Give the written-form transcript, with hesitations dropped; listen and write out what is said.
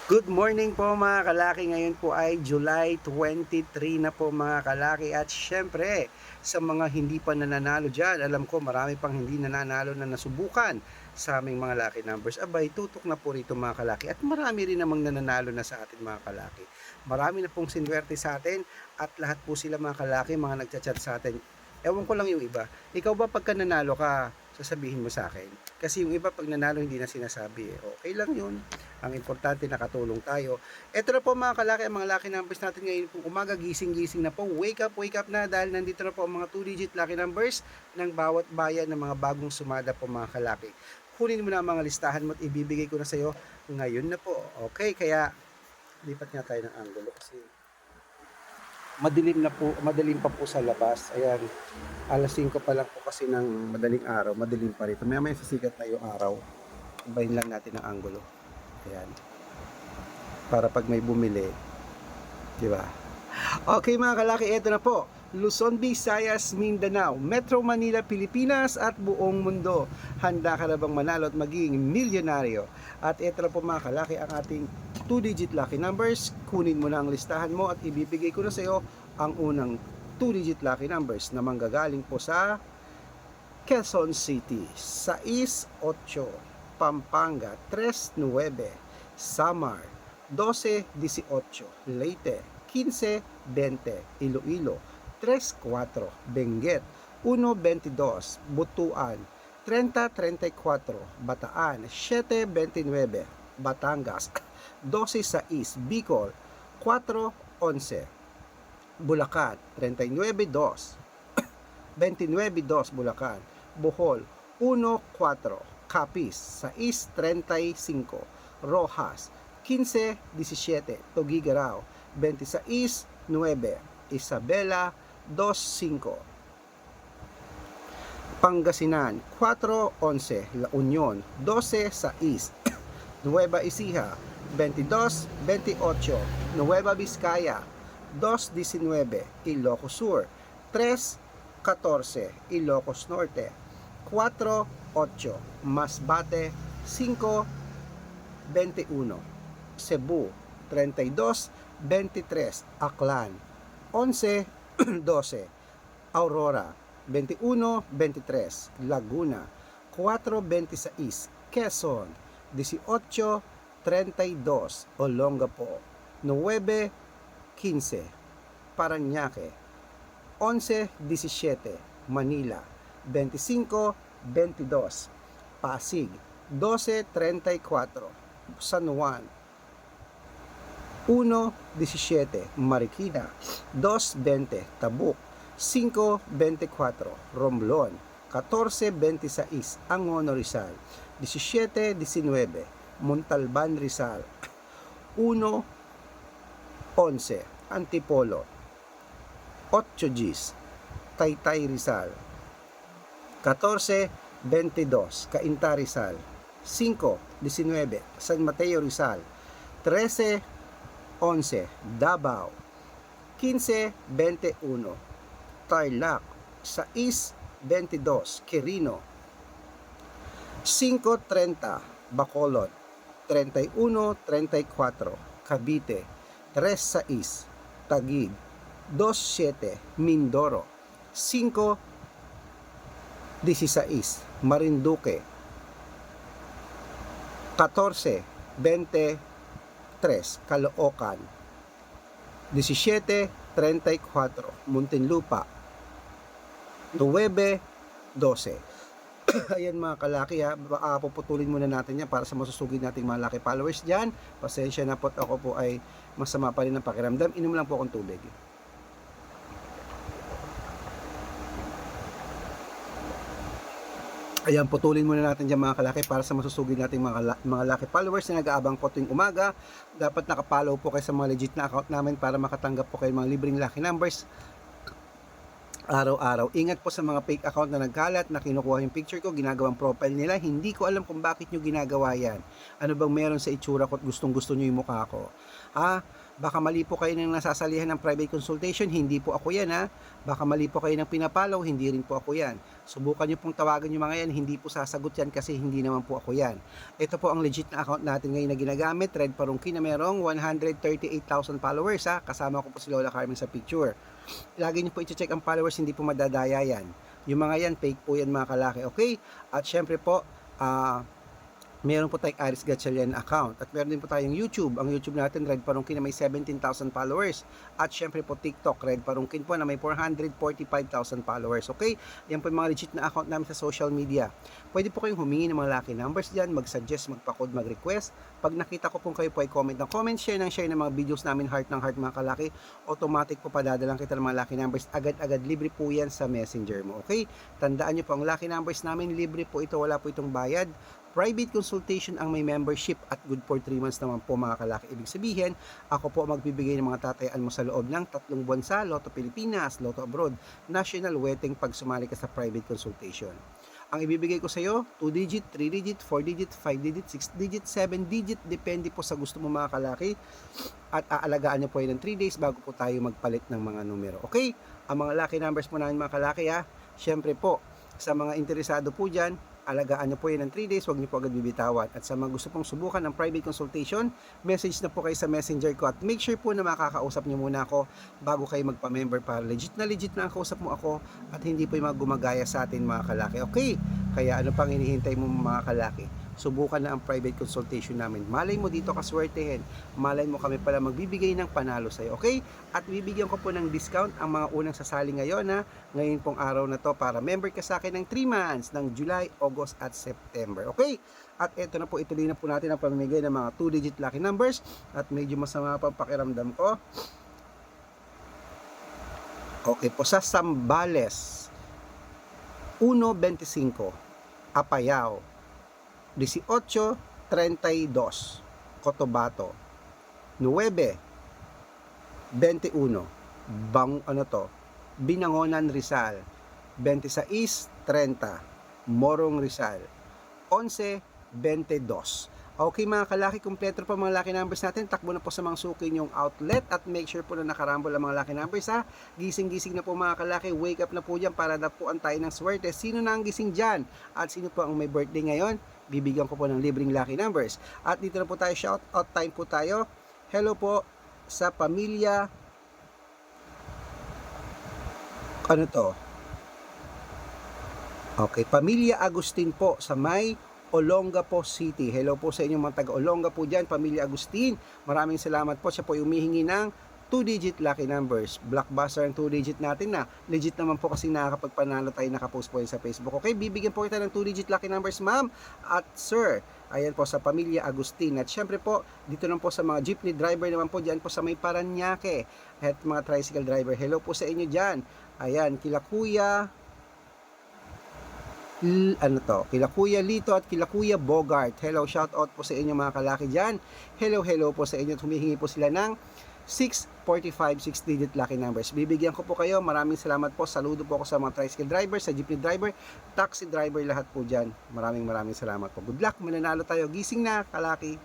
Good morning po mga kalaki. Ngayon po ay July 23 na po mga kalaki. At syempre, sa mga hindi pa nananalo dyan, alam ko marami pang hindi nananalo na nasubukan sa aming mga lucky numbers. Abay, tutok na po rito mga kalaki. At marami rin namang nananalo na sa atin mga kalaki. Marami na pong sinwerte sa atin at lahat po sila mga kalaki, mga nagchat-chat sa atin. Ewan ko lang yung iba. Ikaw ba pagka nanalo ka, sasabihin mo sa akin? Kasi yung iba pag nanalo hindi na sinasabi. Okay lang yun. Ang importante nakatulong tayo. Ito na po mga kalaki, ang mga lucky numbers natin ngayon po umaga, gising-gising na po. Wake up na dahil nandito na po ang mga 2-digit lucky numbers ng bawat bayan ng mga bagong sumada po mga kalaki. Kunin mo na ang mga listahan mo at ibibigay ko na sa iyo ngayon na po. Okay, kaya lipat nga tayo ng angulo kasi madilim pa po sa labas. Ayan, alas 5 pa lang po kasi ng madaling araw, madilim pa rito. Maya sisikat na yung araw. Ibahin lang natin ang angulo. Ayan. Para pag may bumili, di ba? Okay mga kalaki, ito na po. Luzon, Visayas, Mindanao, Metro Manila, Pilipinas at buong mundo. Handa ka na bang manalo at maging milyonaryo? At ito na po mga kalaki ang ating 2-digit lucky numbers. Kunin mo na ang listahan mo at ibibigay ko na sa iyo ang unang 2-digit lucky numbers na manggagaling po sa Quezon City, 6-8, Pampanga, 3-9, Samar, 12-18, Leyte, 15-20, Iloilo, 3-4, Benguet, 1-22, Butuan, 30-34, Bataan, 7-29, Batangas, 12-6, Bicol, 4-11, Bulacan, 39-2, 29-2 Bulacan, Bohol, 1-4, Capiz, 6-35, Rojas, 15-17, Tuguegarao, 26-9, Isabela, 2-5, Pangasinan, 4-11, La Union, 12-6, Nueva Ecija, 22-28, Nueva Vizcaya, 2-19, Ilocos Sur, 3-14, Ilocos Norte, 4-8, Masbate, 5-21, Cebu, 32-23, Aklan, 11-12, Aurora, 21-23, Laguna, 4-26, Quezon, 18-32, Olongapo, 9-15, Parañaque, 11-17, Manila, 25-22, Pasig, 12-34, San Juan, 1-17, Marikina, 2-20, Tabuk, 5-24, Romblon, 14-26, Angono Rizal, 17-19, Montalban Rizal, 1-11, Antipolo, 8 Gs, Taytay Rizal, 14-22, Cainta Rizal, 5-19, San Mateo Rizal, 13-11, Davao, 15-21, Tarlac, 6-22, Quirino, 5-30, Bacolod, 31-34, Cavite, 3-6, Taguig, 2-7, Mindoro, 5-16, Marinduque, 14-23, Caloocan, 17-34, Muntinlupa, 9-12. Ayan mga kalaki ha, puputulin muna natin yan para sa masusugid nating mga laki followers dyan. Pasensya na po at ako po ay masama pa rin ang pakiramdam. Inom lang po akong tubig. Ayan, putulin muna natin dyan mga kalaki para sa masusugid nating mga laki followers na nag-aabang po tuwing umaga. Dapat nakapollow po kayo sa mga legit na account namin para makatanggap po kayo mga libreng lucky numbers araw-araw. Ingat po sa mga fake account na nagkalat na kinukuha yung picture ko, ginagawang profile nila. Hindi ko alam kung bakit nyo ginagawa yan. Ano bang meron sa itsura ko at gustong-gusto nyo yung mukha ko? Baka mali po kayo ng nasasalihan ng private consultation, hindi po ako yan ha. Baka mali po kayo ng pinapalaw, hindi rin po ako yan. Subukan nyo pong tawagan yung mga yan, hindi po sasagot yan kasi hindi naman po ako yan. Ito po ang legit na account natin ngayon na ginagamit, Red Parungkin, na merong 138,000 followers ha. Kasama ko po si Lola Carmen sa picture. Lagi nyo po i-check ang followers, hindi po madadaya yan. Yung mga yan, fake po yan mga kalaki, okay? At syempre po, meron po tayong Aris Gatchalian account. At meron din po tayong YouTube. Ang YouTube natin, Red Parungkin, na may 17,000 followers. At syempre po TikTok, Red Parungkin po, na may 445,000 followers. Okay? Yan po yung mga legit na account namin sa social media. Pwede po kayong humingi ng mga lucky numbers dyan, mag-suggest, magpa-code, mag-request. Pag nakita ko po kayo po ay comment ng comment, share ng mga videos namin, heart ng heart mga kalaki, automatic po padadalang kita ng mga lucky numbers. Agad-agad, libre po yan sa messenger mo. Okay? Tandaan nyo po, ang lucky numbers namin, libre po ito, wala po itong bayad. Private consultation ang may membership at good for 3 months naman po mga kalaki. Ibig sabihin, ako po magbibigay ng mga tatayaan mo sa loob ng 3 buwan sa Lotto Pilipinas, Lotto Abroad, National Wedding pag sumali ka sa private consultation. Ang ibibigay ko sa iyo, 2-digit, 3-digit, 4-digit, 5-digit, 6-digit, 7-digit, depende po sa gusto mo mga kalaki. At aalagaan nyo po yun ng 3 days bago po tayo magpalit ng mga numero. Okay? Ang mga lucky numbers po namin mga kalaki ha. Siyempre po, sa mga interesado po dyan, alagaan nyo po yan ng 3 days, huwag nyo po agad bibitawan. At sa mga gusto pong subukan ng private consultation, message na po kayo sa messenger ko at make sure po na makakausap nyo muna ako bago kayo magpa-member para legit na ang kausap mo ako at hindi po yung mga gumagaya sa atin mga kalaki. Okay? Kaya ano pang hinihintay mo mga kalaki? Subukan na ang private consultation namin. Malay mo dito kaswertehin. Malay mo kami pala magbibigay ng panalo sa'yo. Okay? At bibigyan ko po ng discount ang mga unang sasali ngayon na ngayon pong araw na to para member ka sa akin ng 3 months ng July, August at September. Okay? At eto na po, ituloy na po natin ang pamimigay ng mga 2-digit lucky numbers at medyo masama pa pakiramdam ko. Okay po, sa Sambales 1.25 Apayao 18.32 Cotabato 9.21 Binangonan Rizal 26.30 Morong Rizal 11.22. Okay mga kalaki, kumpleto pa mga lucky numbers natin. Takbo na po sa mga suki nyong outlet at make sure po na nakarambol ang mga lucky numbers ha. Gising-gising na po mga kalaki, wake up na po dyan para napuan tayo ng swerte. Sino na ang gising dyan? At sino po ang may birthday ngayon? Bibigyan ko po ng libreng lucky numbers. At dito na po tayo, shout out time po tayo. Hello po sa pamilya, ano to? Okay, pamilya Agustin po sa may Olongapo City. Hello po sa inyong mga taga-Olonga po dyan, pamilya Agustin. Maraming salamat po. Siya po humihingi ng 2-digit lucky numbers. Blockbuster ang 2-digit natin na. Legit naman po kasi nakakapagpanalo tayo, nakapost po yun sa Facebook. Okay, bibigyan po kita ng 2-digit lucky numbers ma'am at sir. Ayan po sa pamilya Agustin. At syempre po, dito lang po sa mga jeepney driver naman po dyan po sa may Paranaque. At mga tricycle driver, hello po sa inyo dyan. Ayan, kila Kuya kila Kuya Lito at kila Kuya Bogart. Hello, shout out po sa inyo mga kalaki dyan. Hello po sa inyo. Humihingi po sila ng 645 6-digit lucky numbers. Bibigyan ko po kayo. Maraming salamat po. Saludo po ako sa mga tricycle driver, sa jeepney driver, taxi driver, lahat po dyan. Maraming salamat po. Good luck. Mananalo tayo. Gising na, kalaki.